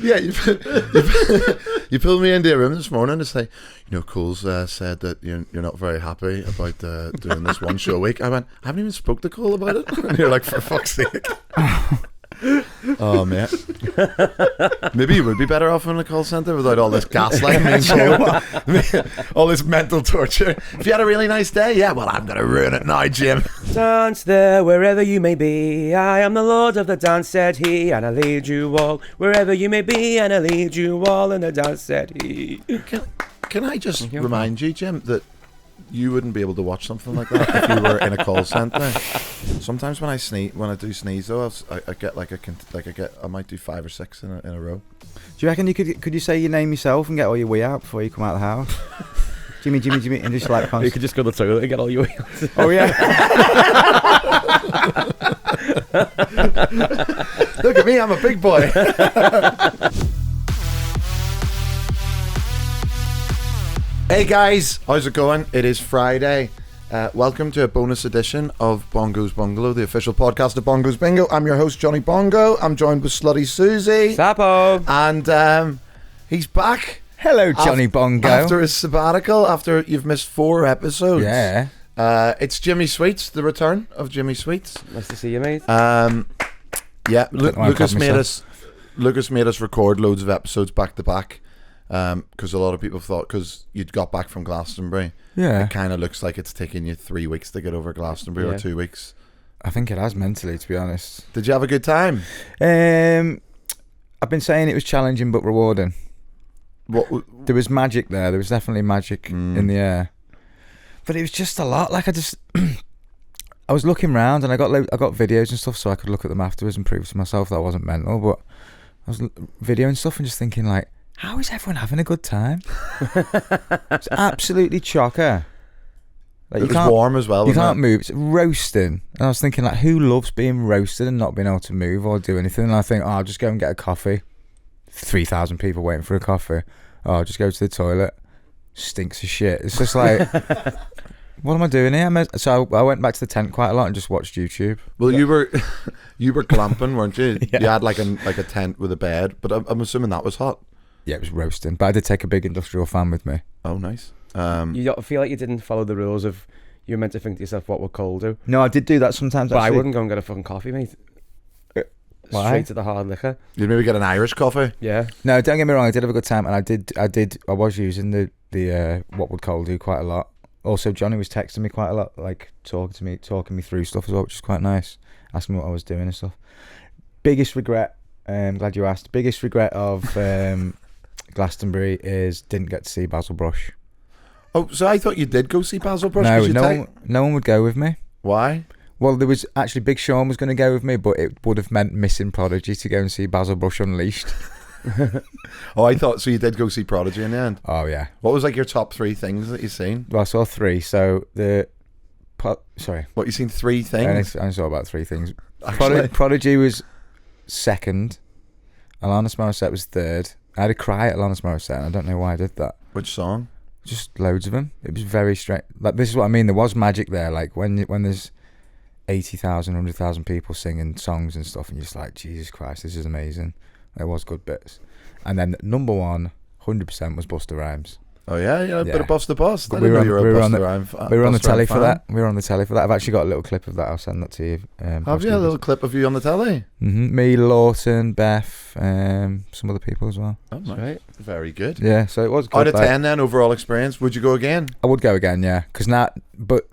Yeah, you pulled me into a room this morning to say, Cole's said that you're not very happy about doing this one show a week. I went, I haven't even spoke to Cole about it. And you're like, for fuck's sake. Oh, mate. Maybe you would be better off in a call centre without all this gaslighting, all this mental torture. If you had a really nice day, well, I'm going to ruin it now, Jim. Dance there wherever you may be. I am the Lord of the dance, said he, and I lead you all wherever you may be, and I lead you all in the dance, said he. Can I just remind you, Jim, that you wouldn't be able to watch something like that if you were in a call centre. Sometimes when I do sneeze though, I get I might do 5 or 6 in a row. Do you reckon could you say your name yourself and get all your wee out before you come out of the house? Jimmy, and just like you could just go to the toilet and get all your wee out. Oh yeah. Look at me, I'm a big boy. Hey guys, how's it going? It is Friday. Welcome to a bonus edition of Bongo's Bungalow, the official podcast of Bongo's Bingo. I'm your host, Johnny Bongo. I'm joined with Slutty Susie. Sapo. And he's back. Hello, Johnny Bongo. After his sabbatical, after you've missed 4 episodes. Yeah. It's Jimmy Sweets, the return of Jimmy Sweets. Nice to see you, mate. Yeah, Lucas made us record loads of episodes back to back. Because a lot of people thought, because you'd got back from Glastonbury, it kind of looks like it's taken you 3 weeks to get over Glastonbury, or 2 weeks. I think it has mentally, to be honest. Did you have a good time? I've been saying it was challenging but rewarding. There was magic there. There was definitely magic in the air, but it was just a lot. Like I was looking around and I got videos and stuff so I could look at them afterwards and prove to myself that I wasn't mental. But I was videoing stuff and just thinking like, how is everyone having a good time? It's absolutely chocker. Like, it was warm as well. You can't move. It's roasting. And I was thinking, like, who loves being roasted and not being able to move or do anything? And I think, I'll just go and get a coffee. 3,000 people waiting for a coffee. I'll just go to the toilet. Stinks of shit. It's just like, what am I doing here? So I went back to the tent quite a lot and just watched YouTube. Well, you were glamping, weren't you? Yeah. You had like a tent with a bed, but I'm assuming that was hot. Yeah, it was roasting. But I did take a big industrial fan with me. Oh, nice. You feel like you didn't follow the rules of, you were meant to think to yourself, what would Cole do? No, I did do that sometimes. But actually. I wouldn't go and get a fucking coffee, mate. Why? Straight to the hard liquor. You'd maybe get an Irish coffee. Yeah. No, don't get me wrong. I did have a good time, and I was using the what would Cole do quite a lot. Also, Johnny was texting me quite a lot, like talking me through stuff as well, which is quite nice. Asking me what I was doing and stuff. Biggest regret. Glad you asked. Biggest regret of Glastonbury is didn't get to see Basil Brush. Oh, so I thought you did go see Basil Brush. No one would go with me. Why? Well, there was actually Big Sean was going to go with me, but it would have meant missing Prodigy to go and see Basil Brush Unleashed. Oh, I thought so. You did go see Prodigy in the end. Oh yeah. What was like your top 3 things that you've seen? Well, I saw 3. So What, you seen 3 things? I saw about 3 things. Actually? Prodigy was second. Alanis Morissette was third. I had a cry at Alanis Morissette, and I don't know why I did that. Which song? Just loads of them. It was very strange. Like, this is what I mean. There was magic there. Like when there's 80,000, 100,000 people singing songs and stuff, and you're just like, Jesus Christ, this is amazing. There was good bits. And then number 1, 100% was Busta Rhymes. Oh yeah, a bit of Busta Bust. We were on the telly for that. We were on the telly for that. I've actually got a little clip of that. I'll send that to you. Have you a little clip of you on the telly? Me, Lawton, Beth, some other people as well. Oh, nice. Right. Very good. Yeah, so it was good. Out of 10 then, overall experience, would you go again? I would go again, yeah. But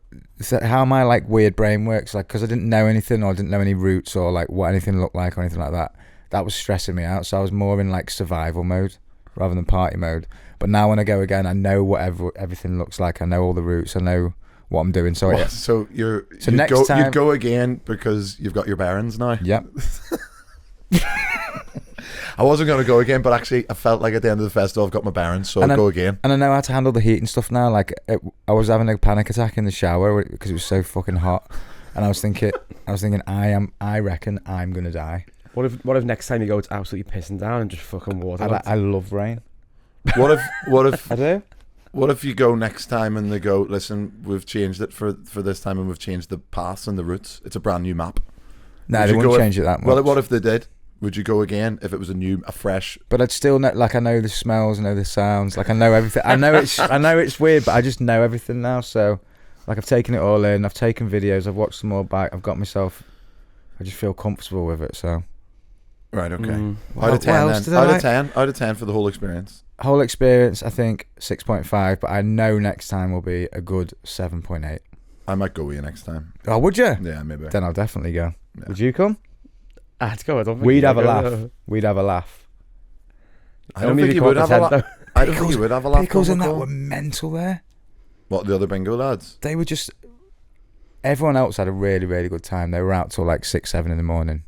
how my like weird brain works, like, because I didn't know anything, or I didn't know any routes, or like what anything looked like, or anything like that. That was stressing me out. So I was more in like survival mode rather than party mode. But now when I go again, I know what everything looks like. I know all the routes. I know what I'm doing. So you'd go again because you've got your bearings now. Yep. I wasn't going to go again, but actually I felt like at the end of the festival I've got my bearings, so I'll go again. And I know how to handle the heat and stuff now. Like I was having a panic attack in the shower because it was so fucking hot, and I was thinking, I reckon I'm gonna die. What if next time you go, it's absolutely pissing down and just fucking water? I love rain. What if I do? What if you go next time and they go, listen, we've changed it for this time and we've changed the paths and the routes. It's a brand new map. No, they wouldn't change it that much. Well, what if they did? Would you go again if it was a fresh? But I'd still know, like I know the smells, I know the sounds, like I know everything. I know it's weird, but I just know everything now. So, like I've taken it all in. I've taken videos. I've watched them all back. I've got myself. I just feel comfortable with it. So. Right. Okay. Out of 10 then. Out of 10. Out of 10 for the whole experience. Whole experience, I think 6.5. But I know next time will be a good 7.8. I might go with you next time. Oh, would you? Yeah, maybe. Then I'll definitely go. Yeah. Would you come? I'd go. I don't think We'd you'd have a go, laugh. though. We'd have a laugh. I don't think you would have a laugh. I don't think you would have a laugh. Pickles and that were mental there. What, the other bingo lads? They were just. Everyone else had a really, really good time. They were out till like 6, 7 in the morning,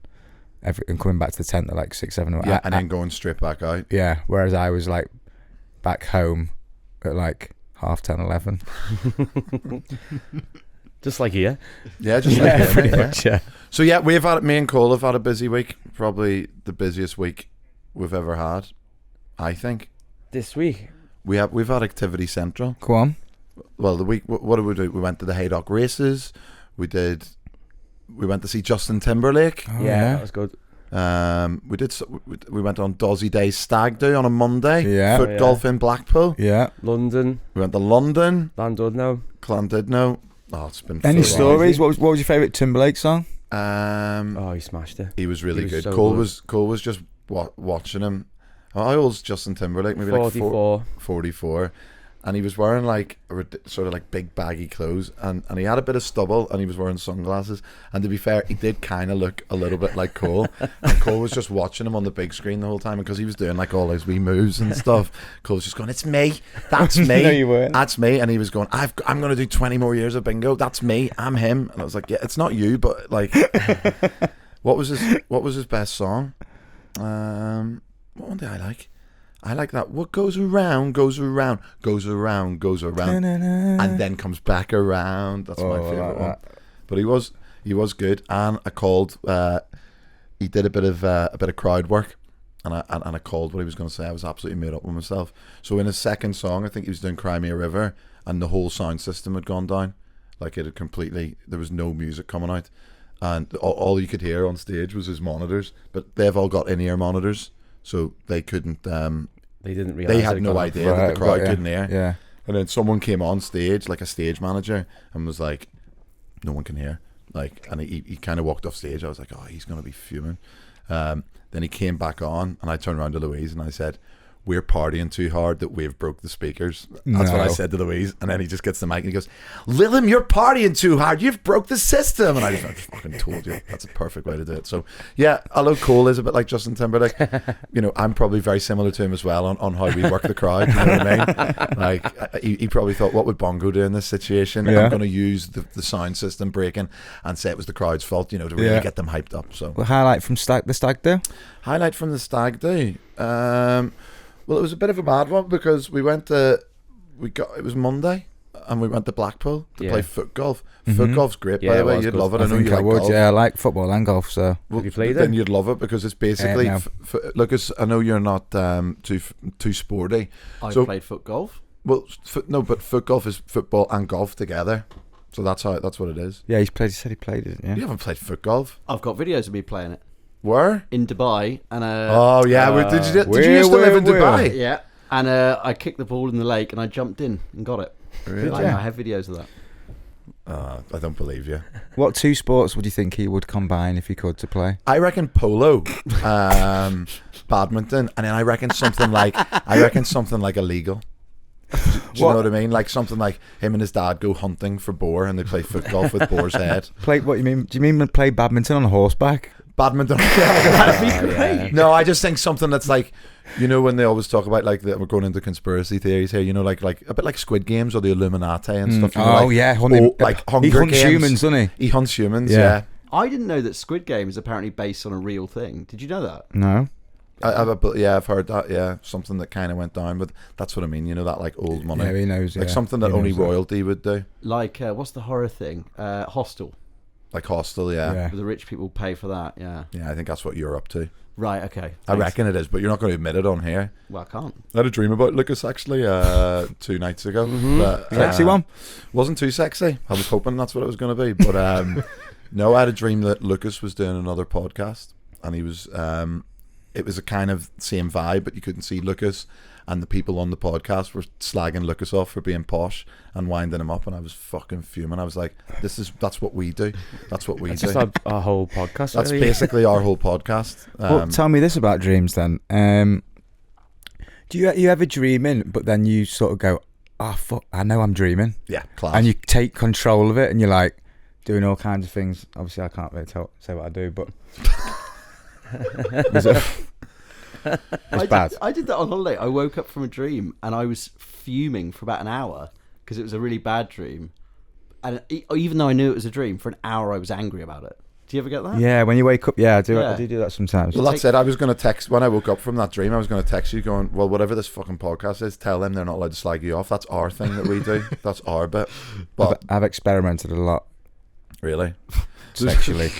and coming back to the tent at like 6, 7. Yeah, and then going straight back out. Yeah, whereas I was like back home at like 10:30, 11. Just like here. Yeah, just like him, pretty yeah. much. Yeah. So yeah, me and Cole have had a busy week. Probably the busiest week we've ever had, I think. This week. We've had Activity Central. Go on. Well, the week, what did we do? We went to the Haydock races. We went to see Justin Timberlake. Oh, That was good. We went on Dozzy Day's Stag Do on a Monday. Yeah. Foot golf in Blackpool. Yeah. London. We went to London. Llandudno. Llandudno. Oh, it's been Any full stories? What was your favourite Timberlake song? Oh, he smashed it. He was really He was good. so Cole good. was just watching him. How old's Justin Timberlake? Maybe 44. like 44. And he was wearing like sort of like big baggy clothes, and he had a bit of stubble, and he was wearing sunglasses. And to be fair, he did kind of look a little bit like Cole. And Cole was just watching him on the big screen the whole time, because he was doing like all his wee moves and stuff. Cole was just going, "It's me, that's me, No, you weren't. that's me." And he was going, "I'm going to do 20 more years of bingo. That's me. I'm him." And I was like, "Yeah, it's not you, but like." What was his best song? What one did I like? I like that. What goes around, goes around, goes around, goes around, and then comes back around. That's my favorite one. But he was good, and I called. He did a bit of crowd work, and I called what he was going to say. I was absolutely made up with myself. So in his second song, I think he was doing "Cry Me a River," and the whole sound system had gone down. Like it had completely. There was no music coming out, and all you could hear on stage was his monitors. But they've all got in-ear monitors, so they couldn't. They didn't realize. They had no idea that the crowd couldn't hear. Yeah. And then someone came on stage, like a stage manager, and was like, "No one can hear." Like, and he kind of walked off stage. I was like, "Oh, he's gonna be fuming." Then he came back on, and I turned around to Louise and I said, "We're partying too hard that we've broke the speakers." That's what I said to Louise. And then he just gets the mic and he goes, "Lillian, you're partying too hard. You've broke the system." And I just fucking told you. That's a perfect way to do it. So yeah, although Cole is a bit like Justin Timberlake, you know, I'm probably very similar to him as well on how we work the crowd. You know what I mean? Like he probably thought, what would Bongo do in this situation? Yeah. I'm going to use the sound system breaking and say it was the crowd's fault, you know, to really get them hyped up. So Well, highlight from the Stag Do? Highlight from the Stag Do. Well, it was a bit of a bad one because it was Monday, and we went to Blackpool to play foot golf. Foot golf's great, by Yeah, the it way. was You'd good. love it. I I know think you I like would. golf. Yeah, I like football and golf. So Well, Have you played then it? you'd love it because it's basically no. Lucas. I know you're not too sporty. I So- played foot golf. Well, but foot golf is football and golf together. So that's what it is. yeah, he said he played it. Yeah. You haven't played foot golf, I've got videos of me playing it where? in Dubai, and Oh yeah, did you used to live in where? Dubai? yeah, and I kicked the ball in the lake, and I jumped in and got it. Really? I have videos of that. I don't believe you. What 2 sports would you think he would combine if he could to play? I reckon polo, badminton, and then I reckon something like illegal. Do you know what I mean? Like something like him and his dad go hunting for boar, and they play foot golf with boar's head. Play what you mean? Do you mean play badminton on horseback? Badminton. That'd be great. No, I just think something that's like, you know, when they always talk about like we're going into conspiracy theories here. You know, like a bit like Squid Games or the Illuminati and stuff. You know, Oh like, yeah, like Hunger he hunts Games. humans, doesn't he? He hunts humans. Yeah. Yeah. I didn't know that Squid Game is apparently based on a real thing. Did you know that? No. I've heard that. Yeah, something that kind of went down, but that's what I mean. You know, that like old money. Yeah, he knows. Like yeah. something that He only knows that. royalty would do. Like, what's the horror thing? Hostel. Like Hostel. Yeah. Yeah. Where the rich people pay for that. Yeah. Yeah, I think that's what you're up to. Right. Okay. I Thanks. reckon it is, but you're not going to admit it on here. Well, I can't. I had a dream about Lucas actually 2 nights ago. But, Sexy one. Wasn't too sexy. I was hoping that's what it was going to be. But no, I had a dream that Lucas was doing another podcast. and he was it was a kind of same vibe, but you couldn't see Lucas, and the people on the podcast were slagging Lucas off for being posh and winding him up, and I was fucking fuming. I was like, that's what we do. That's what we do. Just our whole podcast. That's really. basically our whole podcast. Well, tell me this about dreams then. Do you ever dream in, but then you sort of go, oh fuck, I know I'm dreaming, Yeah, class. and you take control of it, and you're like doing all kinds of things. Obviously, I can't really say what I do, but it's bad. I did that on holiday. I woke up from a dream and I was fuming for about an hour because it was a really bad dream. And even though I knew it was a dream, for an hour I was angry about it. Do you ever get that? Yeah, when you wake up, I do. Yeah. I do that sometimes. Well, that's it. I was going to text when I woke up from that dream. I was going to text you, going, "Well, whatever this fucking podcast is, tell them they're not allowed to slag you off. That's our thing that we do. That's our bit." But I've experimented a lot really, sexually.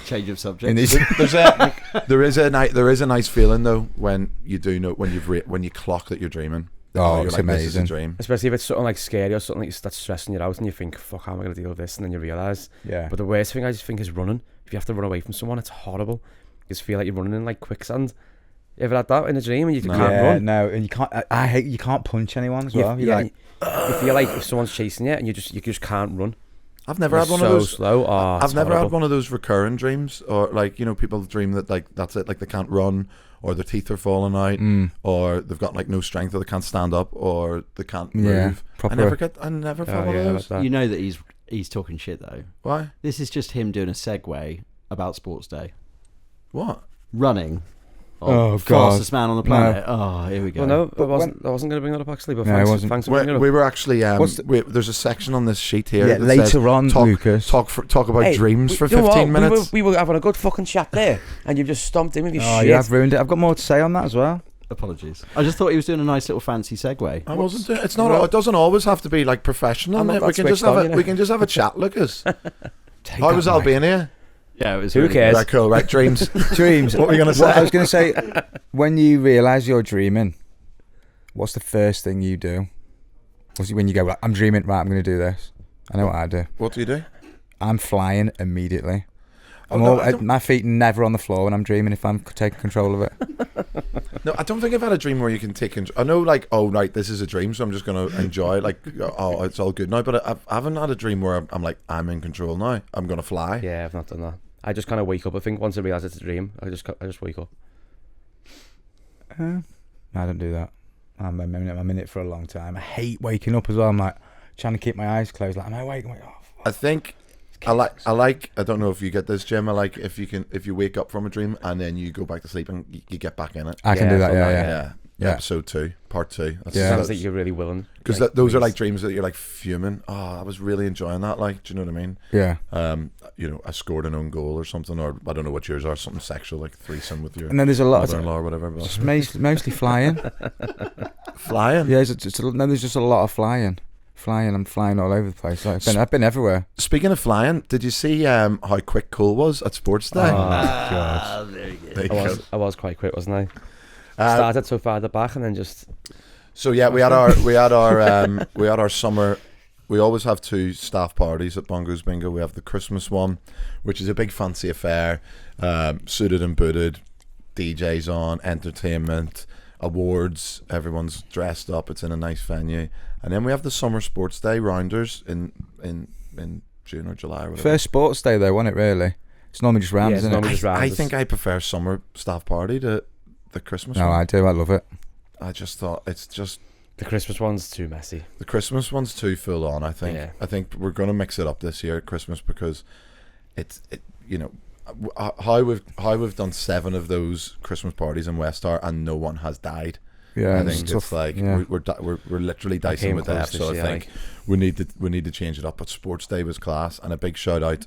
Change of In subject. these- there is a nice feeling though when you do know when you clock that you're dreaming. Oh, you're it's like, This is a amazing. dream. Especially if it's something like scary or something that's stressing you out, and you think, "Fuck, how am I going to deal with this?" And then you realise. Yeah. But the worst thing I just think is running. If you have to run away from someone, it's horrible. You just feel like you're running in like quicksand. You ever had that in a dream and you can't run? No, and you can't. I hate you can't punch anyone as well. You're like, you feel like if someone's chasing you and you just can't run. I've never had You're one of those. slow. Oh, I've it's never horrible. had one of those recurring dreams, or like people dream that like that's it, like they can't run, or their teeth are falling out, or they've got like no strength, or they can't stand up, or they can't move. proper. I never felt one of like those. that. You know that he's talking shit though. Why? This is just him doing a segue about sports day. What? Running. Oh, God. Fastest man on the planet. Oh, here we go. Well, no, But I wasn't going to bring that up actually. But No, it wasn't. thanks for bringing it up. We were actually What's the- there's a section on this sheet here. Yeah, that says, later on, talk, Lucas. talk about Hey, dreams for you know what? 15 minutes. We were having a good fucking chat there, and you've just stomped in with your Oh, shit. you have ruined it. I've got more to say on that as well. Apologies. I just thought he was doing a nice little fancy segue. I wasn't. It's not. It doesn't always have to be like professional. I'm not mate. that We can just switched on, have you know. we can just have a chat, Lucas. Take How that, was mate. Albania? Yeah, it was. Who really cares? Right, cool. Right, dreams. Dreams. What were you gonna say? I was going to say, when you realise you're dreaming, what's the first thing you do? When you go, like, I'm dreaming, right, I'm going to do this. I know what I do. What do you do? I'm flying immediately. Oh, no, I don't- My feet never on the floor when I'm dreaming if I'm taking control of it. No, I don't think I've had a dream where you can take control. I know, like, oh, right, this is a dream, so I'm just going to enjoy it. Like, oh, it's all good now. But I haven't had a dream where I'm like, I'm in control now. I'm going to fly. Yeah, I've not done that. I just kind of wake up. I think once I realise it's a dream, I just wake up. I don't do that. I'm in it for a long time. I hate waking up as well. I'm like trying to keep my eyes closed. Like, am I awake? I'm like, oh, fuck. I think I like. I don't know if you get this, Jim. I like if you wake up from a dream and then you go back to sleep and you get back in it. I can do that. I've done Yeah, that, yeah. Yeah. Yeah. Episode 2, part 2. Yeah. Sounds like you're really willing. Because those are like dreams that you're like fuming. Oh, I was really enjoying that. Like, do you know what I mean? Yeah. I scored an own goal or something, or I don't know what yours are. Something sexual, like threesome with your And then there's a lot of mother-in-law or whatever. But it's mostly flying. flying. Yeah, there's just a lot of flying. I'm flying all over the place. Like, I've been everywhere. Speaking of flying, did you see how quick Cole was at Sports Day? Oh, God. There you go. There you go. I was quite quick, wasn't I? Started so far at the back and then just. So yeah, we had our summer. We always have 2 staff parties at Bongo's Bingo. We have the Christmas one, which is a big fancy affair, suited and booted, DJs on, entertainment, awards. Everyone's dressed up. It's in a nice venue, and then we have the summer sports day rounders in June or July or whatever. First sports day though, wasn't it? Really? It's normally just rounds, Yeah, it's isn't normally it? just I rounders. think I prefer summer staff party to the Christmas No, one. I do. I love it. I just thought it's just. The Christmas one's too messy. The Christmas one's too full on. I think. Yeah. I think we're going to mix it up this year at Christmas because how we've done 7 of those Christmas parties in Westar and no one has died. Yeah, I think it's like yeah. we're literally dicing came with close death. this So I year, think we need to change it up. But Sports Day was class, and a big shout out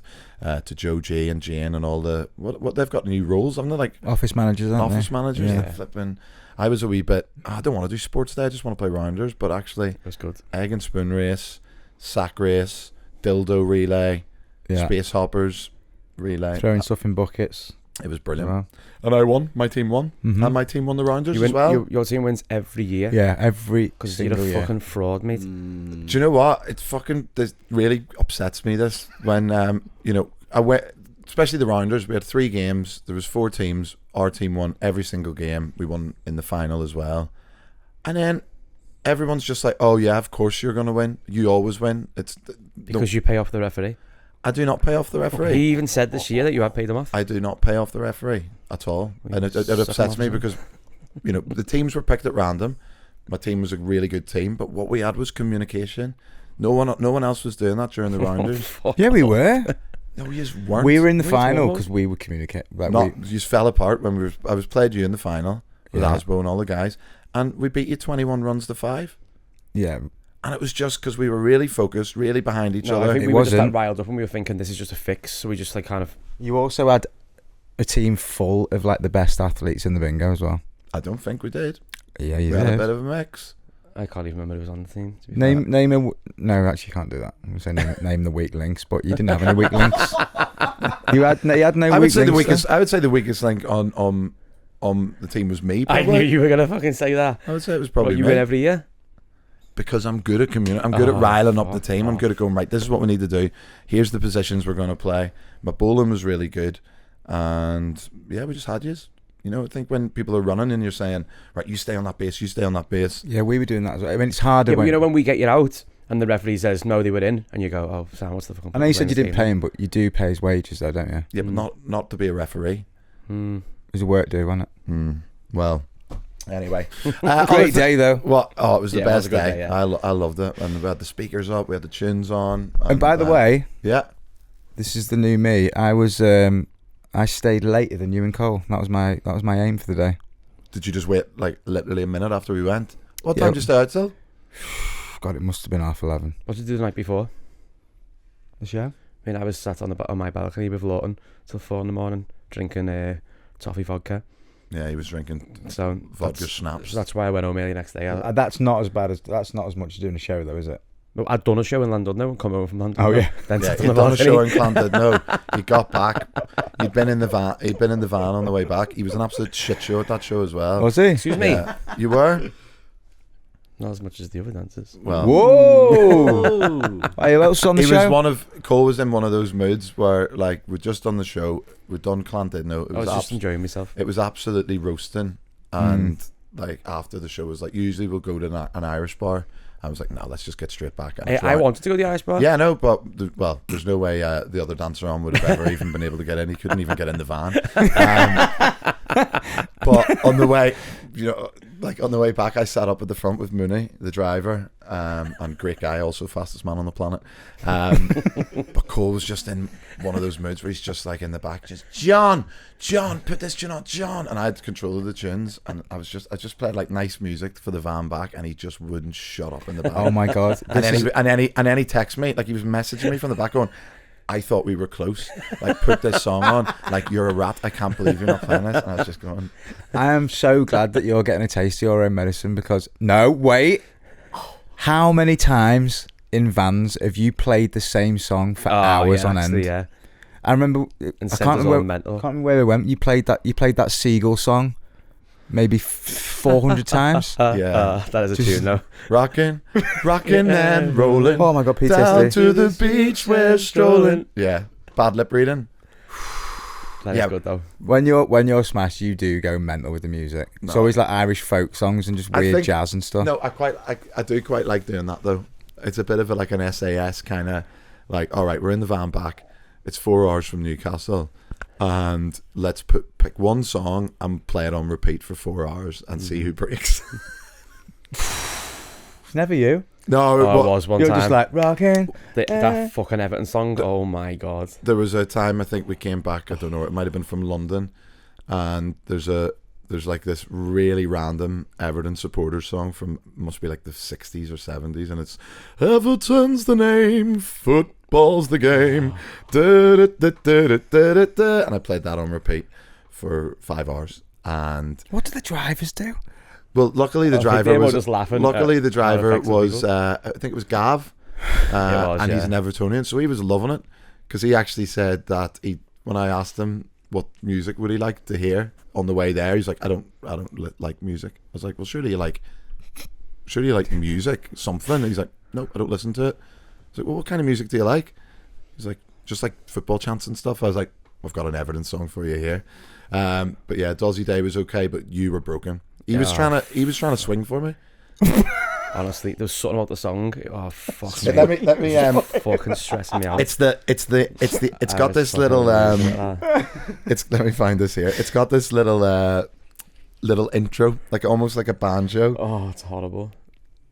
to Joe G and Jane and all the what they've got new roles, haven't they? Like Office managers, aren't office they? managers. Yeah. Like flipping. I was a wee bit. I don't want to do Sports Day. I just want to play rounders. But actually, It was good. egg and spoon race, sack race, dildo relay, Yeah. space hoppers relay. Throwing stuff in buckets. It was as brilliant, well. and I won. My team won, Mhm. and my team won the rounders You as win, well. your team wins every year. Yeah, every Because you're single a year. fucking fraud, mate. Do you know what? It fucking this really upsets me. This when I went especially the rounders, we had 3 games. There was 4 teams. Our team won every single game. We won in the final as well. And then everyone's just like, oh yeah, of course you're going to win. You always win. Because you pay off the referee. I do not pay off the referee. He even said this year that you had paid him off. I do not pay off the referee at all. And it upsets me because, the teams were picked at random. My team was a really good team, but what we had was communication. No one else was doing that during the rounders. Yeah, we were. No, you just weren't. We were in the final because we would communicate. Like you just fell apart when I was played you in the final with Asbo and all the guys, and we beat you 21 runs to 5. Yeah. And it was just because we were really focused, really behind each other. I think we were just that riled up and we were thinking this is just a fix, so we just like kind of... You also had a team full of like the best athletes in the bingo as well. I don't think we did. Yeah, we had a bit of a mix. I can't even remember who was on the team. No, actually, you can't do that. I'm going to say name the weak links, but you didn't have any weak links. You had no weak links. I would say the weakest link on the team was me. Probably. I knew you were going to fucking say that. I would say it was probably you me. win every year? Because I'm good at I'm good at riling up the team. I'm good at going, right, this is what we need to do. Here's the positions we're going to play. My bowling was really good. And yeah, we just had yous. I think when people are running and you're saying, right, you stay on that base, you stay on that base. Yeah, we were doing that as well. I mean, it's harder. Yeah, but when we get you out and the referee says, no, they were in, and you go, oh, Sam, what's the fucking... I know you said you didn't pay him, but you do pay his wages though, don't you? Yeah, but not to be a referee. It was a work do, wasn't it? Well... Anyway, great day though. What? Oh, it was the best day. Yeah. I loved it. And we had the speakers up, we had the tunes on. And by the way, yeah, this is the new me. I stayed later than you and Cole. That was my aim for the day. Did you just wait like literally a minute after we went? What time did you start till? God, it must have been 11:30. What did you do the night before? The show? I mean, I was sat on my balcony with Lawton till 4 a.m, drinking toffee vodka. Yeah, he was drinking vodka schnapps. That's why I went home early next day. That's not as much as doing a show though, is it? No, I'd done a show in Llandudno and come home from Llandudno. Oh yeah, then he'd done a show in Llandudno. He got back. He'd been in the van on the way back. He was an absolute shit show at that show as well. Was he? Excuse me. You were. Not as much as the other dancers. Well, whoa! Are you else on the show? Cole was in one of those moods where, like, we'd just done the show, we'd done Llandudno. I was just enjoying myself. It was absolutely roasting, and like after the show was like, usually we'll go to an Irish bar. I was like, no, let's just get straight back. I wanted to go to the Irish bar. Yeah, no, but there's no way the other dancer on would have ever even been able to get in. He couldn't even get in the van. But on the way, on the way back, I sat up at the front with Mooney, the driver, and great guy, also fastest man on the planet. But Cole was just in one of those moods where he's just like in the back, just John, put this tune on, John. And I had control of the tunes, and I just played like nice music for the van back, and he just wouldn't shut up in the back. Oh my god! And then he texted me, like he was messaging me from the back going, I thought we were close. Like, put this song on. Like, you're a rat. I can't believe you're not playing this. And I was just going... I am so glad that you're getting a taste of your own medicine because... No, wait. How many times in vans have you played the same song for hours on end? Yeah. I remember... I can't remember where we went. You played that Seagull song maybe 400 times. Yeah. That is a tune, though. Rocking and rolling. Oh my god, PTSD. Down to the beach we're strolling. Yeah. Bad lip reading. That is good though. When you're smashed, you do go mental with the music. No. It's always like Irish folk songs and just weird jazz and stuff. No, I do quite like doing that though. It's a bit of like an SAS kind of like, all right, we're in the van back. It's 4 hours from Newcastle. And let's pick one song and play it on repeat for 4 hours and see who breaks. It's never you. No, it was one time. You're just like rocking. That fucking Everton song. Oh my god. There was a time I think we came back. I don't know. It might have been from London, and there's like this really random Everton supporters song from must be like the 60s or 70s, and it's Everton's the name, football's the game, and I played that on repeat for 5 hours. And what do the drivers do? Well, luckily the driver was just laughing. Luckily the driver was I think it was Gav, and he's an Evertonian, so he was loving it because he actually said that when I asked him what music would he like to hear on the way there, he's like, I don't like music. I was like, well, surely you like music, something. And he's like, nope, I don't listen to it. I was like, well, what kind of music do you like? He's like, just like football chants and stuff. I was like, we've got an evidence song for you here. But yeah, Dozzy Day was okay, but you were broken. He was trying to swing for me. Honestly, there was something about the song. Oh fuck me! Let me fucking stressing me out. it's got this little let me find this here. It's got this little intro, like almost like a banjo. Oh, it's horrible.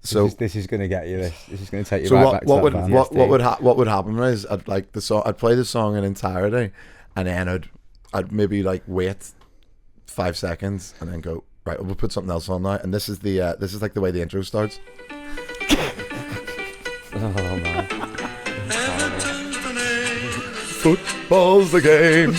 So this is going to get you. This is going to take you so right what, back to what that would band. what would what would happen is I'd play the song in entirety, and then I'd maybe like wait 5 seconds and then go, right, we'll put something else on now. And this is like the way the intro starts. Oh man. Football's the game.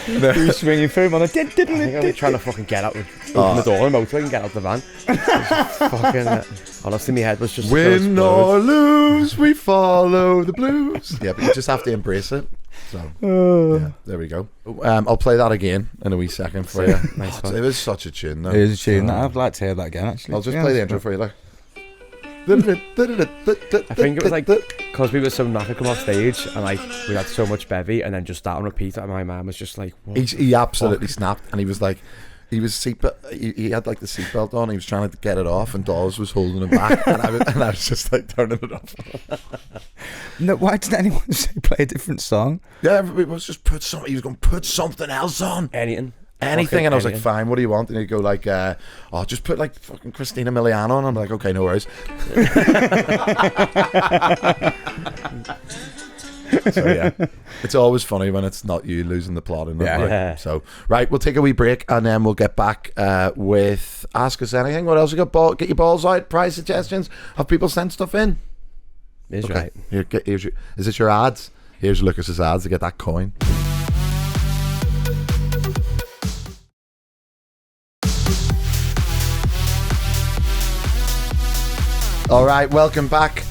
You're swinging through him on a I think I was trying to fucking get out, open the door and motor and get out the van. Fucking, honestly, my head was just Win or lose, we follow the blues. Yeah, but you just have to embrace it. So yeah, there we go. I'll play that again in a wee second for you. Nice one. It was such a tune though. It is a tune. I'd like to hear that again, actually. I'll just play the intro for you. Like. I I think it was like because we were so knackered come off stage and like we had so much bevy and then just that on repeat, and my mum was just like, what? He absolutely snapped, and he was like, he had like the seatbelt on. He was trying to get it off, and Dawes was holding him back, and I was just like turning it off. No, why didn't anyone say play a different song? Yeah, everybody was just he was going to put something else on. Anything, and I was like, fine, what do you want? And he'd go like, just put like fucking Christina Milian on. I'm like, okay, no worries. So yeah, it's always funny when it's not you losing the plot in it. Yeah. So right, we'll take a wee break and then we'll get back with Ask Us Anything. What else you got? Get your balls out. Prize suggestions. Have people sent stuff in? Is Okay. right. Is it your ads? Here's Lucas's ads to get that coin. All right, welcome back.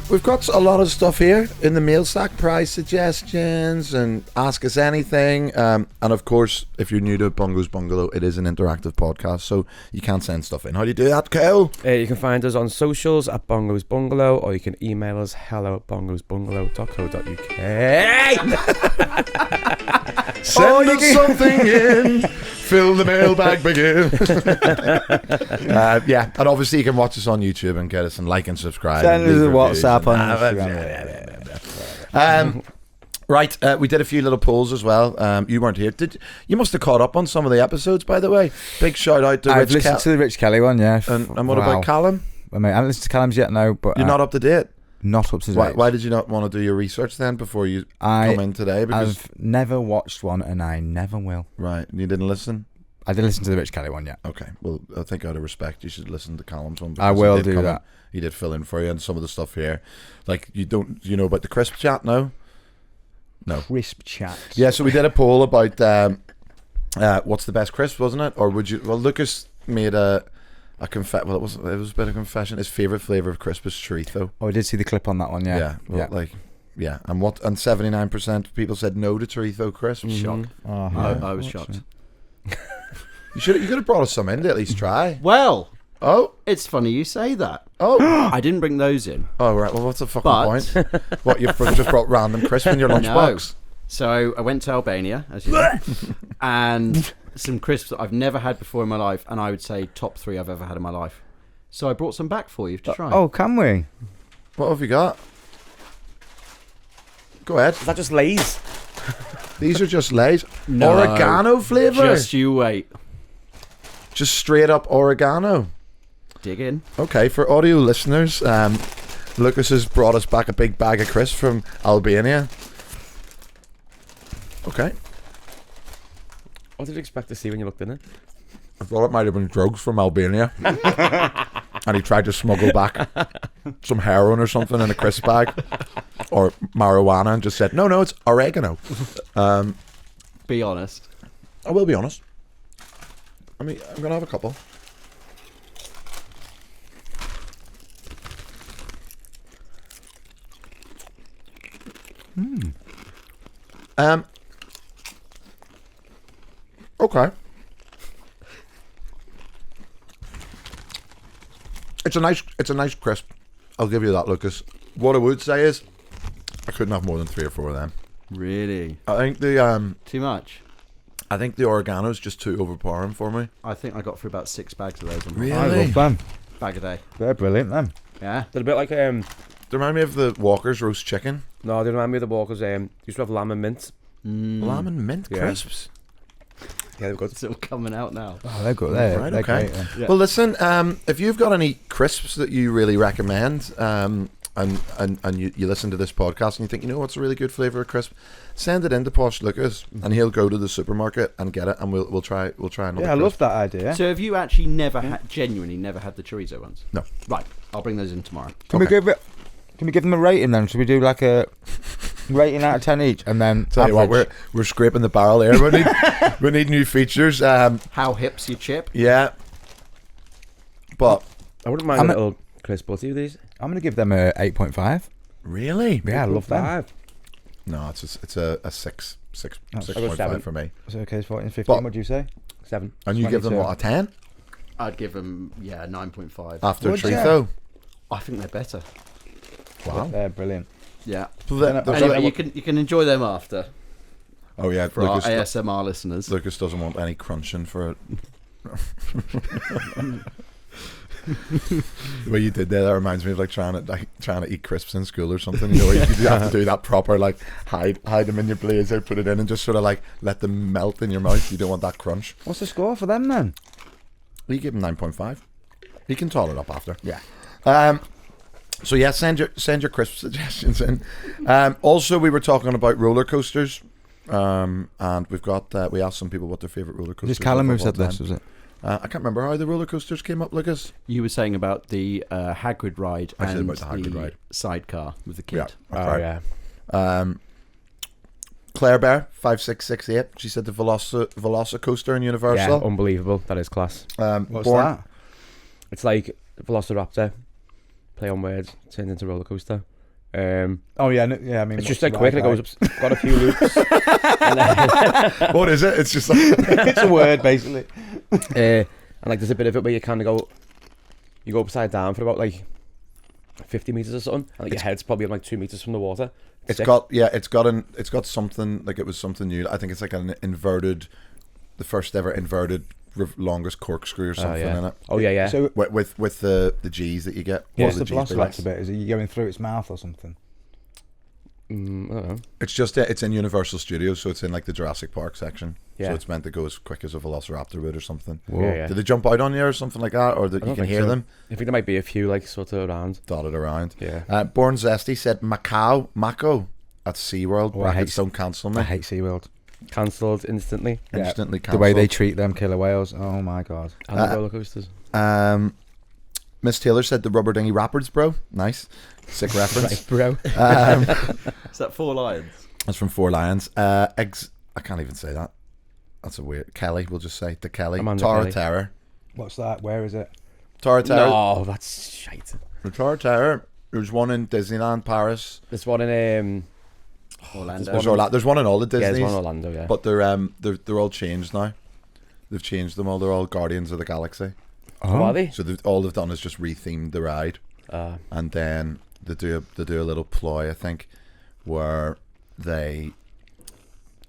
We've got a lot of stuff here in the mail sack, prize suggestions and Ask Us Anything. And of course, if you're new to Bongo's Bungalow, it is an interactive podcast, so you can send stuff in. How do you do that, Kyle? You can find us on socials at Bongo's Bungalow, or you can email us hello@bongosbungalow.co.uk. Send us something in. Fill the mailbag begin. Yeah, and obviously you can watch us on YouTube and get us and like and subscribe. Send us a WhatsApp on Instagram. Right, we did a few little polls as well. You weren't here. You must have caught up on some of the episodes, by the way. Big shout out to I've Rich listened to the Rich Kelly one, yeah. And what about Callum? I mean, I haven't listened to Callum's yet, no, but You're not up to date. Not up to date. Why did you not want to do your research then before you come in today? Because I've never watched one, and I never will. right, you didn't listen. I did listen to the Rich Kelly one, yeah. Okay, well, I think out of respect, you should listen to Callum's one. I because will he did do come that. He did fill in for you and some of the stuff here. Like you know about the crisp chat now? No. Crisp chat. Yeah, so we did a poll about what's the best crisp, wasn't it? Or would you? Well, Lucas made a confess. Well, it was a bit of confession. His favorite flavor of crisp is chorizo. Oh, I did see the clip on that one, yeah. Yeah, well, like. Yeah, and 79% of people said no to chorizo crisp. Shocked. I was shocked. You could have brought us some in to at least try. Well, Oh, it's funny you say that. oh, I didn't bring those in. oh, right. Well, what's the fucking But- point? What, you've just brought random crisp in your lunchbox? So I went to Albania, as you know, and some crisps that I've never had before in my life, and I would say top 3 I've ever had in my life. So I brought some back for you to try. Oh, can we? What have you got? Go ahead. Is that just Lay's? These are just Lay's. No, Oregano flavour? Just you wait. Just straight up oregano. Dig in. Okay, for audio listeners, Lucas has brought us back a big bag of crisps from Albania. Okay. What did you expect to see when you looked in it? I thought it might have been drugs from Albania. And he tried to smuggle back some heroin or something in a crisp bag. Or marijuana, and just said, no, it's oregano. Be honest. I will be honest. I'm going to have a couple. Okay. It's a nice crisp. I'll give you that, Lucas. What I would say is, I couldn't have more than 3 or 4 of them. Really? I think the Too much? I think the oregano's just too overpowering for me. I think I got through about 6 bags of those. Really? I love them. Bag a day. They're brilliant, them. Yeah. They're a bit like They remind me of the Walker's roast chicken. no, they remind me of the Walkers. Used to have lamb and mint. Lamb and mint Yeah. crisps. Yeah, they're good. It's all coming out now. Oh, they're good. They're, Right, they're okay. great, yeah. Yeah. Well, listen, if you've got any crisps that you really recommend, and you listen to this podcast and you think, you know what's a really good flavour of crisp, send it in to Posh Lucas and he'll go to the supermarket and get it, and we'll try another Yeah, I love crisp. that idea. So have you actually genuinely never had the chorizo ones? No. Right. I'll bring those in tomorrow. Can we give them a rating then? Should we do like a rating out of 10 each, and then Tell you what, average? we're scraping the barrel here. We need new features. How hip's your chip? Yeah, but I wouldn't mind I'm a a- little crisp butty with these. I'm gonna give them a 8.5. really, Yeah, I love them. 5. no, it's a 6, That's- 6.5 for me. So okay, it's 14, 15. But- What do you say? 7. And you give them 22. what, a 10 I'd give them 9.5. after Would treat ya? though? I think they're better. Wow. They're brilliant. Yeah. There's Anyway, a- you can enjoy them after oh yeah, for our ASMR listeners. Lucas doesn't want any crunching for it. The way you did that reminds me of like trying to eat crisps in school or something. You know, where you have to do that proper, like hide them in your blazer, put it in, and just sort of like let them melt in your mouth. You don't want that crunch. What's the score for them then? You give him 9.5. He can tall it up after. Yeah. So yeah, send your crisp suggestions in. Also, we were talking about roller coasters, and we asked some people what their favorite roller coasters. Just Callum were who of all said this, time. was it? I can't remember how the roller coasters came up, Lucas. You were saying about the Hagrid ride I said and about the Hagrid ride. sidecar with the kid. Yeah. Oh, Okay. yeah. Claire Bear 5668. She said the Velocicoaster in Yeah, Universal. unbelievable. That is class. What's Born- that? It's like Velociraptor. Play on words. Turned into roller coaster. Oh yeah, no, yeah. I mean, It's just what's like the quick. It ride goes up. Got a few loops. What is it? It's just like like? It's a word basically. And like there's a bit of it where you kind of you go upside down for about like 50 meters or something, and like your head's probably like 2 meters from the water. it's sick. got something, like it was something new. I think it's like the first ever inverted longest corkscrew or something yeah. in it. Oh yeah, yeah. So With the G's that you get. what's All the G's be less. velociraptor bit? Is it you going through its mouth or something? I don't know. It's just it's in Universal Studios, so it's in like the Jurassic Park section. Yeah. So it's meant to go as quick as a Velociraptor would or something. Whoa. Yeah, yeah. Did they jump out on you or something like that, or that I you don't can think hear so. them I think there might be a few like sort of around. dotted around? Yeah. Born Zesty said Mako at SeaWorld. Oh, I Brackets, hate- don't cancel me. I hate SeaWorld. Cancelled instantly. Yeah. Instantly The cancelled. way they treat them killer whales. Oh my god. And the roller coasters. Miss Taylor said the Rubber Dinghy Rapids, bro. Nice. Sick reference. Right, bro. Is that 4 Lions? That's from Four Lions. I can't even say that. That's a weird. Kelly, we'll just say the Kelly. Amanda Tower Kelly. of Terror. What's that? Where is it? Tower of Terror. No, that's shite. The Tower of Terror. There's one in Disneyland, Paris. There's one in Orlando. There's one in all the Disneys. yeah, there's one in Orlando. Yeah. But they're all changed now. They've changed them all. They're all Guardians of the Galaxy. Oh, are they? So all they've done is just rethemed the ride, and then they do a little ploy, I think, where the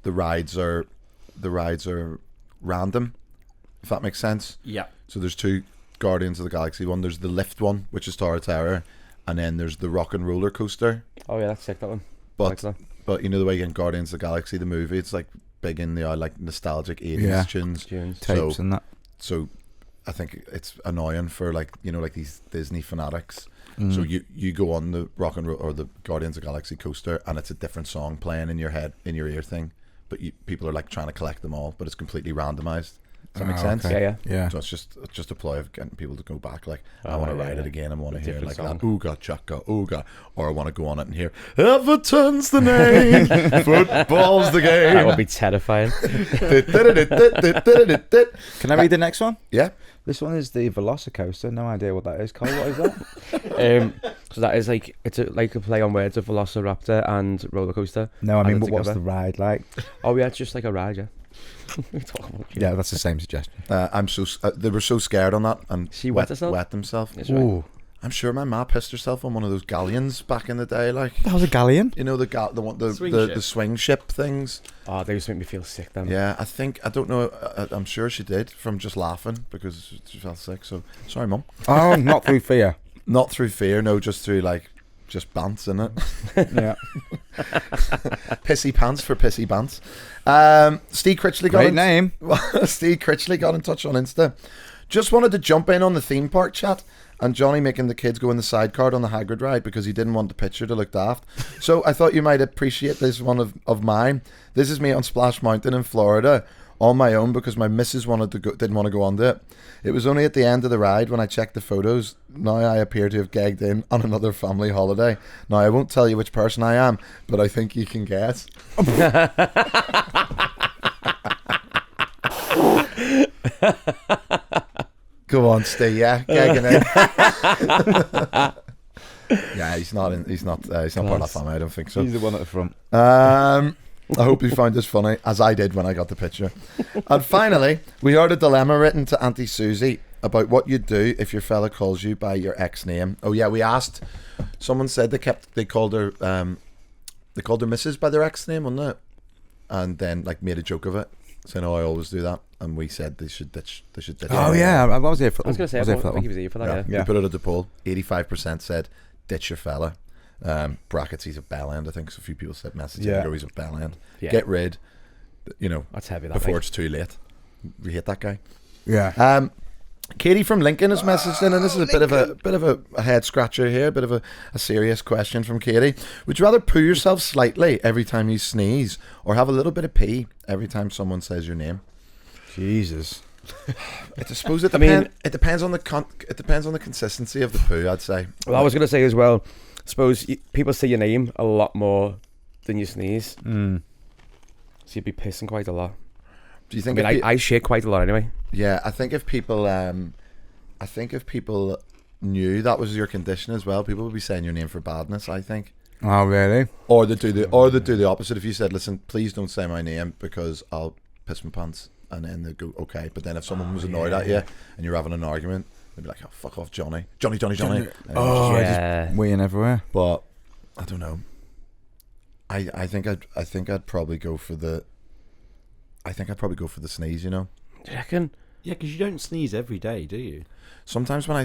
rides are random, if that makes sense. Yeah. So there's 2 Guardians of the Galaxy one. There's the lift one, which is Tower of Terror, and then there's the Rock and Roller Coaster. Oh yeah, that's sick. That one. But Like that. but you know the way in Guardians of the Galaxy the movie, it's like big in the like nostalgic 80s Yeah. tunes. Tunes. Tapes So- and that. So I think it's annoying for like these Disney fanatics. Mm. So you go on the Rock and Roll or the Guardians of the Galaxy coaster and it's a different song playing in your head, in your ear thing, but people are like trying to collect them all, but it's completely randomized. Does that make Oh, sense? okay. Yeah, Yeah. So it's just a ploy of getting people to go back. Like I Oh, want to yeah, ride yeah. it again. I want to A hear different like that. song. Ooga chaka ooga, or I want to go on it and hear Everton's the name, football's the game. that would be terrifying. Can I read the next one? Yeah. This one is the Velocicoaster. No idea what that is. Cole, what is that? So that is like like a play on words of Velociraptor and roller coaster. No, I mean, Added what's the together. ride like? Oh yeah, it's just like a ride. Yeah. We're talking about you. Yeah, that's the same suggestion. They were so scared on that and She wet herself? Wet themselves. That's right. Ooh. I'm sure my ma pissed herself on one of those galleons back in the day, like. That was a galleon. You know the swing ship things. Oh, they used to make me feel sick then. Yeah, I don't know. I'm sure she did from just laughing because she felt sick. So sorry, Mum. Oh, not through fear. Not through fear, no, just through like just bants in it. Yeah. Pissy pants for pissy bants. Steve Critchley Great name. Steve Critchley got in touch on Insta. Just wanted to jump in on the theme park chat and Johnny making the kids go in the sidecar on the Hagrid ride because he didn't want the picture to look daft. So I thought you might appreciate this one of mine. This is me on Splash Mountain in Florida on my own because my missus didn't want to go on it. It was only at the end of the ride when I checked the photos. Now I appear to have gagged in on another family holiday. Now I won't tell you which person I am, but I think you can guess. Go on, Steve. Yeah, gagging in. Yeah, he's not part of that family. I don't think so. He's the one at the front. I hope you found this funny, as I did when I got the picture. And finally, we heard a dilemma written to Auntie Susie about what you'd do if your fella calls you by your ex name. Oh yeah, we asked. Someone said they called her missus by their ex name, wasn't it? And then like made a joke of it, saying, "Oh, I always do that." And we said they should ditch. Oh yeah, I was here for. I was going to say, I think he was here for that. We put it at the poll. 85% said ditch your fella. Brackets, he's a bellend. I think so. A few people said message. Yeah, he's a bellend. Yeah. Get rid. That's heavy. Before it's too late. We hate that guy. Yeah. Katie from Lincoln has messaged in, and this is a bit of a head scratcher here, a bit of a serious question from Katie. Would you rather poo yourself slightly every time you sneeze, or have a little bit of pee every time someone says your name? Jesus. I suppose it depends. It depends on the consistency of the poo, I'd say. Well, I was going to say as well. I suppose people say your name a lot more than you sneeze. So you'd be pissing quite a lot. Do you think? I shit quite a lot anyway. Yeah, I think if people knew that was your condition as well, people would be saying your name for badness, I think. Oh really? Or they do the opposite. If you said, "Listen, please don't say my name because I'll piss my pants," and then they go, "Okay." But then if someone was annoyed at you and you're having an argument, they'd be like, "Oh, fuck off, Johnny." Oh, just weeing everywhere. But I don't know. I think I'd probably go for the. I think I'd probably go for the sneeze. You know. Do you reckon? Yeah, because you don't sneeze every day, do you? Sometimes when I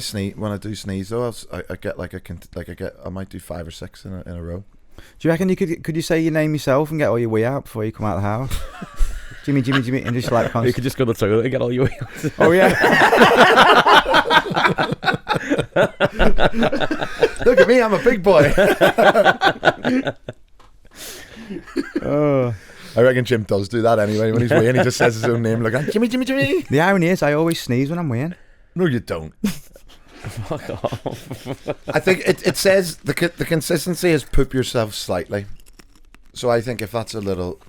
do sneeze though, I get I might do 5 or 6 in a row. Do you reckon you could you say your name yourself and get all your wee out before you come out of the house? Jimmy, and just like you could just go to the toilet and get all your wee out. Oh yeah. Look at me, I'm a big boy. Oh. I reckon Jim does do that anyway. When he's weeing, he just says his own name, like Jimmy. The irony is, I always sneeze when I'm weeing. No, you don't. Fuck off. I think it says the consistency is poop yourself slightly. So I think if that's a little,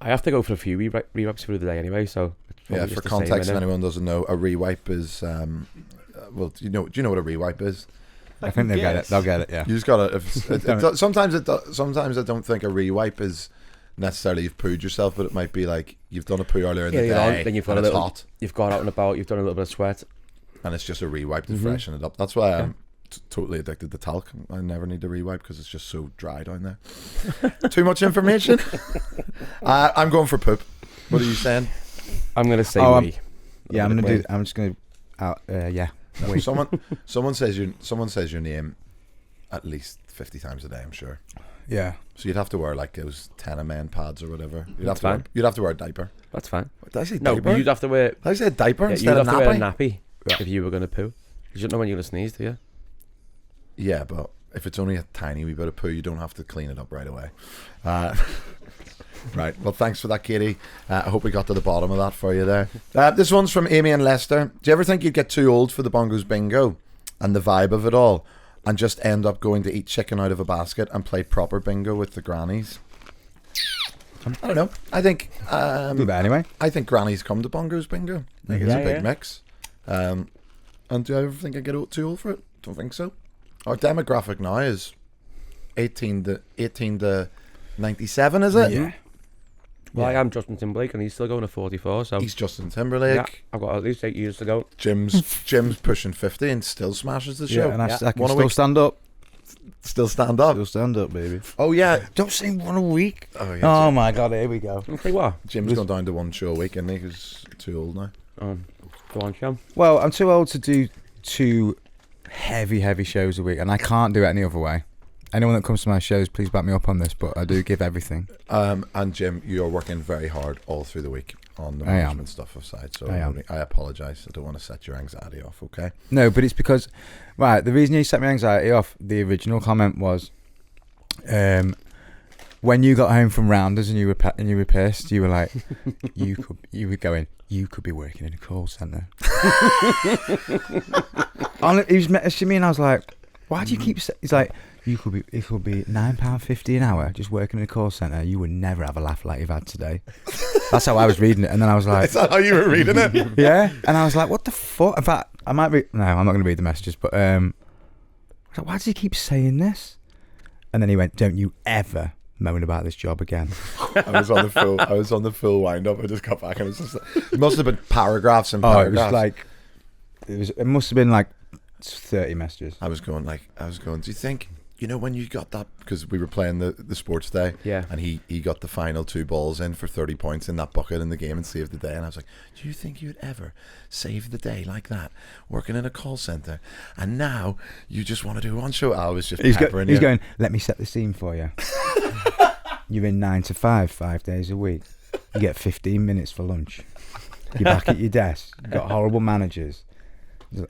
I have to go for a few re-wipes through the day anyway. So yeah. For context, if anyone doesn't know, a re-wipe is well, do you know what a re-wipe is? I think they'll get it. They'll get it. Yeah. You just gotta. Sometimes I don't think a re-wipe is necessarily you've pooed yourself, but it might be like you've done a poo earlier in the day, then you've got hot. You've got out and about, you've done a little bit of sweat, and it's just a re-wipe to freshen it up. That's why I'm totally addicted to talc. I never need to re-wipe because it's just so dry down there. Too much information. I'm going for poop. What are you saying? I'm going to say wee. Yeah, I'm just going to yeah. No, someone says your name at least 50 times a day, I'm sure. Yeah. So you'd have to wear like those Tenamen pads or whatever. You'd have to wear a diaper. That's fine. Did I say diaper? No, you'd have to wear. Did I say diaper instead of nappy? You'd have to wear a nappy if you were going to poo. You don't know when you're going to sneeze, do you? Yeah, but if it's only a tiny wee bit of poo, you don't have to clean it up right away. Right. Well, thanks for that, Katie. I hope we got to the bottom of that for you there. This one's from Amy and Lester. Do you ever think you'd get too old for the Bongos bingo and the vibe of it all, and just end up going to eat chicken out of a basket and play proper bingo with the grannies? I don't know. I think anyway. I think grannies come to Bongos bingo. I think it's a big mix. And do I ever think I get too old for it? Don't think so. Our demographic now is 18 to 97, is it? Yeah. Well, I am Justin Timberlake, and he's still going to 44. So He's Justin Timberlake. yeah, I've got at least 8 years to go. Jim's pushing 50 and still smashes the show. Yeah, and I can One a still week. stand up. Still stand up. Still stand up, baby. Oh yeah. Don't say one a week. Oh yeah. Oh my God, here we go. Okay, what? Jim's gone down to one show a week, isn't he? Because too old now. Go on, Sham. Well, I'm too old to do 2 heavy shows a week, and I can't do it any other way. Anyone that comes to my shows, please back me up on this, but I do give everything. And Jim, you're working very hard all through the week on the management stuff aside. So I apologise. I don't want to set your anxiety off. Okay. No, but it's because, right, the reason you set my anxiety off, the original comment was, when you got home from Rounders and you were pissed, you were like, you could be working in a call centre. He was messaging me and I was like, why do you keep he's like, it could be £9.50 an hour just working in a call centre. You would never have a laugh like you've had today. That's how I was reading it, and then I was like, is that how you were reading it? yeah. And I was like, what the fuck? In fact, I might read. No, I'm not going to read the messages. But I was like, why does he keep saying this? And then he went, "Don't you ever moan about this job again." I was on the full wind up. I just got back and it was just it must have been paragraphs and paragraphs. It was like it must have been like 30 messages. I was going, do you think, when you got that, because we were playing the sports day, Yeah. and he got the final 2 balls in for 30 points in that bucket in the game and saved the day, and I was like, do you think you'd ever save the day like that, working in a call centre, and now you just want to do one show? I was just peppering He's you. going, let me set the scene for you. You're in 9 to 5, 5 days a week. You get 15 minutes for lunch. You're back at your desk. You've got horrible managers.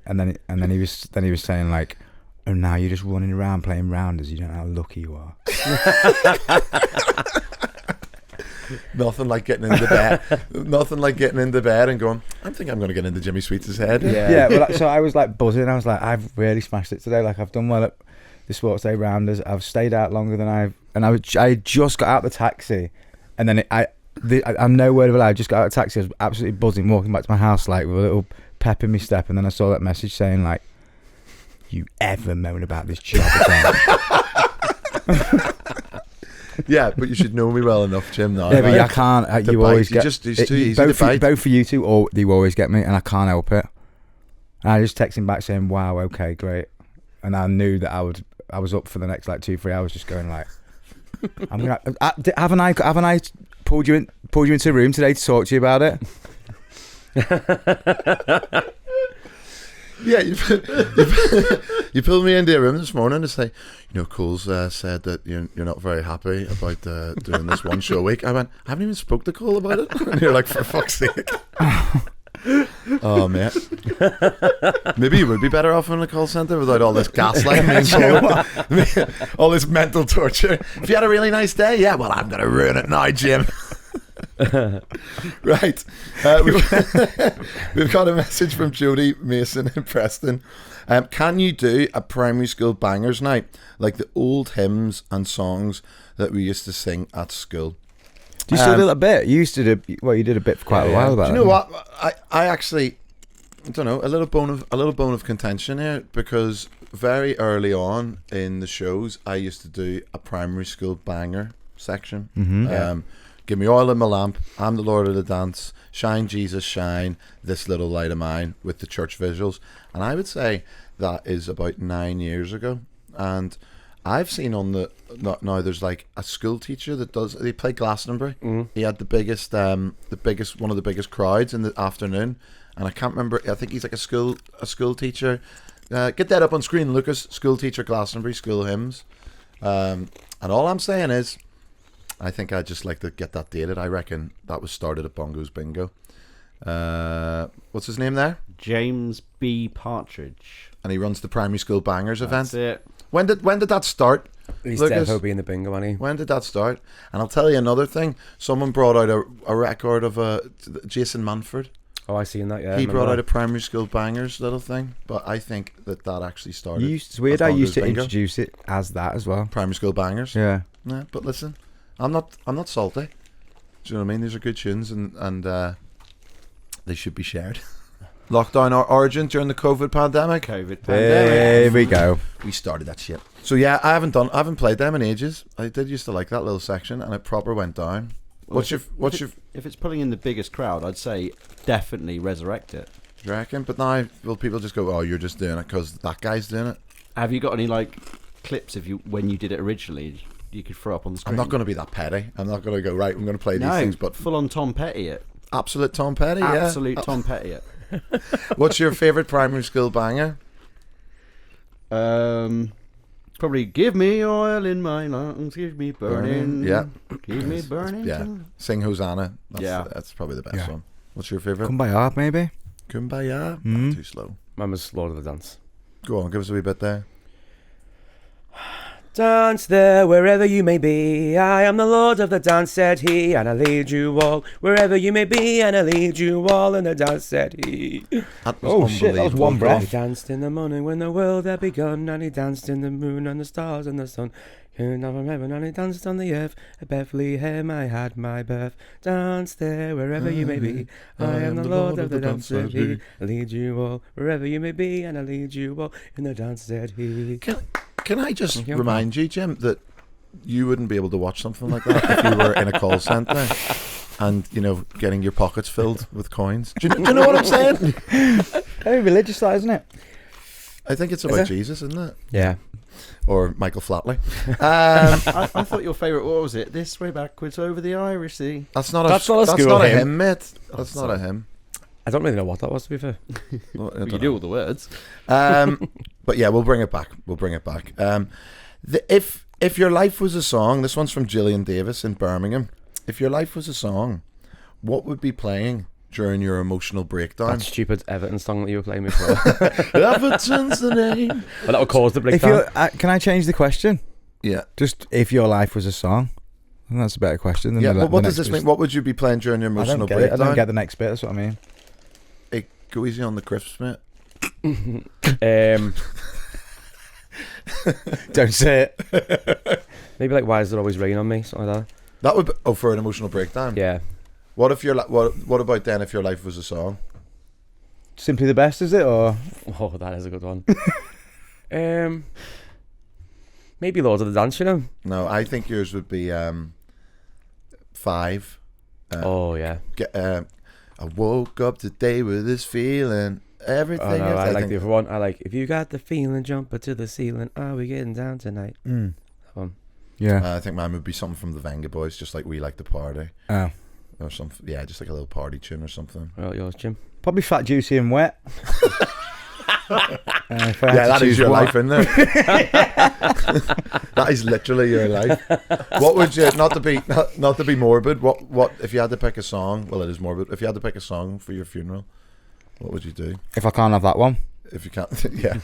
And then he was saying like, oh, now you're just running around playing rounders. You don't know how lucky you are. Nothing like getting into bed. Nothing like getting into bed and going, I think I'm going to get into Jimmy Sweets' head. Yeah. Well, so I was like buzzing. I was like, I've really smashed it today. Like I've done well at the sports day rounders. I've stayed out longer than I just got out the taxi, and then I'm no word of a lie. I just got out of the taxi. I was absolutely buzzing, walking back to my house like with a little pep in my step, and then I saw that message saying like, you ever moan about this job again? Yeah, but you should know me well enough, Jim. Now, Yeah, but I can't. You always get it's too easy to bite. both for you two, or you always get me, and I can't help it. And I just text him back saying, "Wow, okay, great," and I knew that I was up for the next like 2-3 hours, just going like, "I'm gonna." Haven't I pulled you into a room today to talk to you about it? Yeah, you pulled me into a room this morning to say, Cole's said that you're not very happy about doing this one show a week. I went, I haven't even spoke to Cole about it. And you're like, for fuck's sake. Oh, mate. Maybe you would be better off in a call centre without all this gaslighting and all this mental torture. If you had a really nice day, yeah, well, I'm going to ruin it now, Jim. Right. We've got a message from Jodie Mason in Preston. Can you do a primary school bangers night, like the old hymns and songs that we used to sing at school? Do you still do that bit? You used to do. Well, you did a bit for quite a while about it. Do you know what? I actually, I don't know, a little bone of contention here, because very early on in the shows, I used to do a primary school banger section. Mm-hmm. Give me oil in my lamp, I'm the Lord of the dance, shine Jesus shine, this little light of mine, with the church visuals. And I would say that is about 9 years ago. And I've seen on now there's like a school teacher that they play Glastonbury. He had the biggest one of the biggest crowds in the afternoon, and I can't remember, I think he's like a school teacher. Get that up on screen, Lucas. School teacher Glastonbury, school hymns. And all I'm saying is, I think I'd just like to get that dated. I reckon that was started at Bongo's Bingo. What's his name there? James B. Partridge. And he runs the primary school bangers event. That's it. When did that start? He's Lucas? defo being the bingo, ain't he? When did that start? And I'll tell you another thing. Someone brought out a record of Jason Manford. Oh, I seen that, yeah. He brought out a primary school bangers little thing. But I think that actually started. It's weird. at I Bongo's used to Bingo. introduce it as that as well. Primary school bangers. Yeah. Yeah, but listen, I'm not salty. Do you know what I mean? These are good tunes, and they should be shared. Lockdown or origin during the COVID pandemic. There we go. We started that shit. So yeah, I haven't played them in ages. I did used to like that little section, and it proper went down. What's your If it's pulling in the biggest crowd, I'd say definitely Resurrect It. you reckon? But now, will people just go, "Oh, you're just doing it because that guy's doing it"? Have you got any like clips of you when you did it originally? You could throw up on the screen. I'm not going to be that petty. I'm not going to go, right, I'm going to play these No, things, but full on Tom Petty it. absolute Tom Petty, Absolute Tom Petty it. What's your favourite primary school banger? Probably give me oil in my lungs, give me burning. Yeah. Give me burning. Yeah. Sing Hosanna. Yeah. That's probably the best one. What's your favourite? Kumbaya, maybe. Kumbaya. Mm. Too slow. Mine was Lord of the Dance. Go on, give us a wee bit there. Dance there wherever you may be. I am the Lord of the dance, said he, and I lead you all wherever you may be, and I lead you all in the dance, said he. That was Oh, shit, that was one unbelievable. breath. He danced in the morning when the world had begun, and he danced in the moon and the stars and the sun. Came down from heaven and he danced on the earth. At Bethlehem I had my birth. Dance there wherever you may be. I am the Lord of the dance, said he. I lead you all wherever you may be, and I lead you all in the dance, said he. Can I just Thank you. remind you, Jim, that you wouldn't be able to watch something like that if you were in a call centre and, you know, getting your pockets filled with coins. Do you know what I'm saying? Very religious, that, isn't it? I think it's Is about it? Jesus, isn't it? Yeah. Or Michael Flatley. I thought your favourite, what was it? This way backwards over the Irish Sea. That's not That's not a school hymn. hymn, mate. That's not a hymn. I don't really know what that was, to be fair. Well, I You don't do know. all the words. But yeah, we'll bring it back. If your life was a song, this one's from Gillian Davis in Birmingham. If your life was a song, what would be playing during your emotional breakdown? That stupid Everton song that you were playing before. Everton's the name. Well, that would cause the If breakdown. you can I change the question? Yeah. Just if your life was a song. I think that's a better question. Than Yeah, the, but what the does next this mean? What would you be playing during your I emotional don't get it. I breakdown? don't get the next bit. That's what I mean. Hey, go easy on the crisps, mate. Don't say it. Maybe like, why does it always rain on me? Something like that. That would be, for an emotional breakdown. Yeah. What if your what about then if your life was a song? Simply the best, is it? Or Oh, that is a good one. Maybe Lord of the Dance, you know? No, I think yours would be 5. Oh, yeah. I woke up today with this feeling. Everything. Oh, no, else, I like think, the other one. I like, if you got the feeling, jump it to the ceiling. Are we getting down tonight? That one. yeah. I think mine would be something from the Venga Boys, just like We Like to Party, Oh, or something. Yeah, just like a little party tune or something. Well, yours, Jim. probably Fat, Juicy, and Wet. If I had Yeah, to that is choose your one. life, isn't it? That is literally your life. What would you not to be morbid? What if you had to pick a song? Well, it is morbid. If you had to pick a song for your funeral, what would you do? If I can't have that one. If you can't, yeah.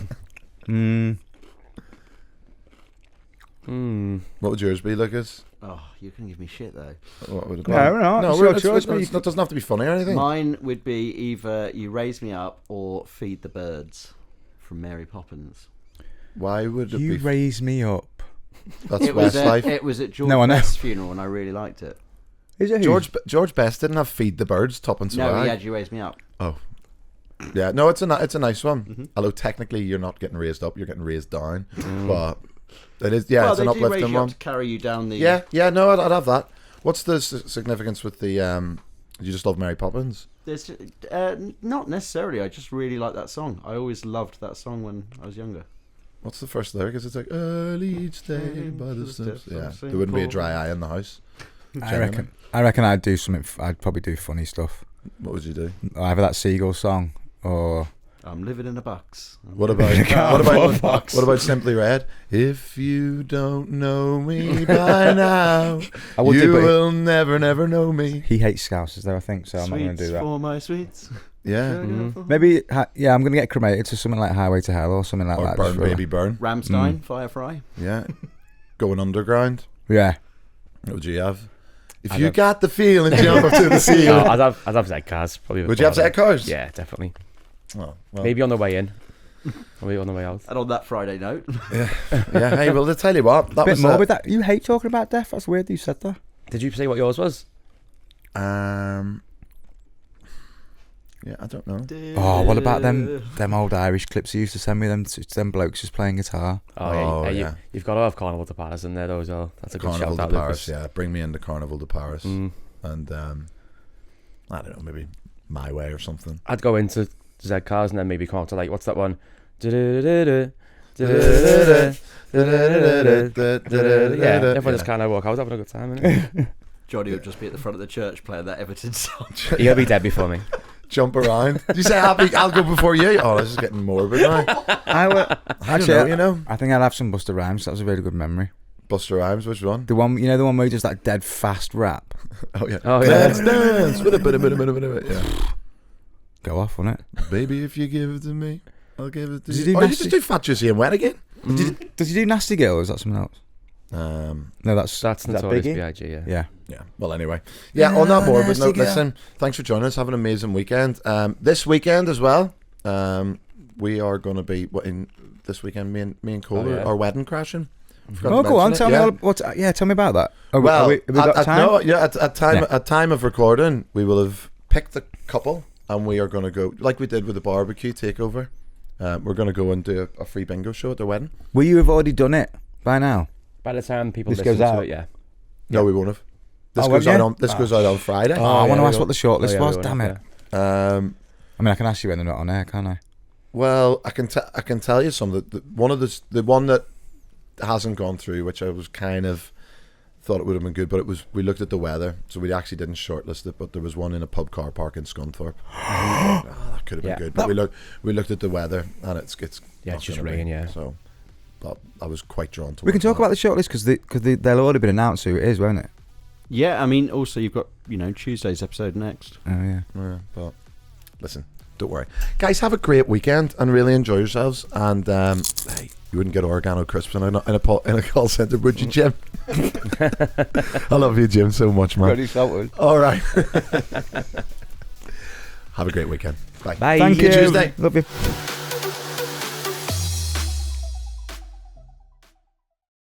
What would yours be, Lucas? Oh, you can give me shit though. What would it be? No, no, no. it's your It's, choice, it doesn't have to be funny or anything. Mine would be either You Raise Me Up or Feed the Birds from Mary Poppins. Why would it You be? raise me up. That's It was, Westlife. it was at George No, I know. Best's funeral and I really liked it. Is it George Best didn't have Feed the Birds, Top and No, Swag. he had You Raise Me Up. Oh. Yeah, no, it's a nice one. Although technically you're not getting raised up, you're getting raised down. But it is, yeah, well, it's an they do raise uplifting you up one. to carry you down the... Yeah, no, I'd have that. What's the significance with the? You just love Mary Poppins? There's, not necessarily. I just really like that song. I always loved that song when I was younger. What's the first lyric? Is it like early each day by the steps? Yeah, of there wouldn't be a St. dry eye in the house. I reckon I'd do something. I'd probably do funny stuff. What would you do? Either that Seagull song or I'm living in a box. What about what about Simply Red? If you don't know me by now, I would you do, but will never know me. he hates Scousers though. I think so. I'm not going to do Sweets that. for my sweets. Yeah, Maybe yeah. I'm going to get cremated to something like Highway to Hell or something like or that. Burn just for- Baby Burn. Ramstein, Firefly. Yeah, going underground. Yeah. What would you have? If you got the feeling, jump up to the No, ceiling. I'd have Zed cars. Probably. Would you have Zed cars? Yeah, definitely. Oh, well. Maybe on the way in. Or maybe on the way out. And on that Friday note, Yeah. Hey, well, to tell you what, that Bit was morbid. That you hate talking about death. That's weird. That you said that. Did you say what yours was? Yeah, I don't know. Oh, what about them old Irish clips you used to send me? Them blokes just playing guitar. Oh, yeah. yeah. You've got to have Carnival to Paris in there though as well. That's a good Carnival shout to out, Paris. Lucas. Yeah, bring me into Carnival to Paris. and I don't know, maybe My Way or something. I'd go into Z Cars and then maybe come out to like, what's that one? Yeah, everyone just kind of walk out having a good time, innit? Johnny would just be at the front of the church playing that Everton song. You'll be dead before me. Jump around. Did you say I'll go before you? Oh, this is getting morbid now. I Actually, I think I'd have some Busta Rhymes. That was a very good memory. Busta Rhymes, which one? The one, the one where he does that dead fast rap. Oh yeah. Oh, yeah. Let's dance. Yeah. Go off on it. Baby, if you give it to me, I'll give it to Does you. he do Oh, you nasty? just do Fat Juicy and Wet again? Does he do Nasty Girl or is that something else? No, that's That's is that Notorious Biggie? B.I.G., yeah. Yeah. Yeah. Well, anyway. Yeah, on that board, but no, nasty girl. listen, thanks for joining us. Have an amazing weekend. This weekend as well, we are going to be, this weekend, me and Cole Oh, yeah. are wedding crashing. Oh, go on. Tell me all. tell me about that. Are Well, we got time? No, yeah, at time Yeah. at time of recording, we will have picked the couple, and we are going to go like we did with the barbecue takeover. We're going to go and do a free bingo show at their wedding. Will you have already done it by now? By the time people This listen goes to out. it, yeah. No, we won't have. This Oh, goes won't out you? on goes out on Friday. Oh, I yeah, want to we ask will. what the shortlist Oh, yeah, was. we will, Damn it. yeah. I mean, I can ask you when they're not on air, can't I? Well, I can tell you some. The one that hasn't gone through, which I was kind of thought it would have been good, but we looked at the weather, so we actually didn't shortlist it. But there was one in a pub car park in Scunthorpe. That could have been Yeah. good, but we looked at the weather, and it's Yeah, not it's just gonna be. rain, yeah. So, but I was quite drawn to. We can talk about the shortlist because they'll already been announced who it is, won't it? Yeah, I mean, also you've got Tuesday's episode next. Oh yeah. Yeah, but listen, don't worry, guys. Have a great weekend and really enjoy yourselves. And hey, you wouldn't get oregano crisps in a call centre, would you, Jim? I love you, Jim, so much, man. Bloody salted. All right. Have a great weekend. Bye. Bye. Thank See you you. Tuesday. Love you.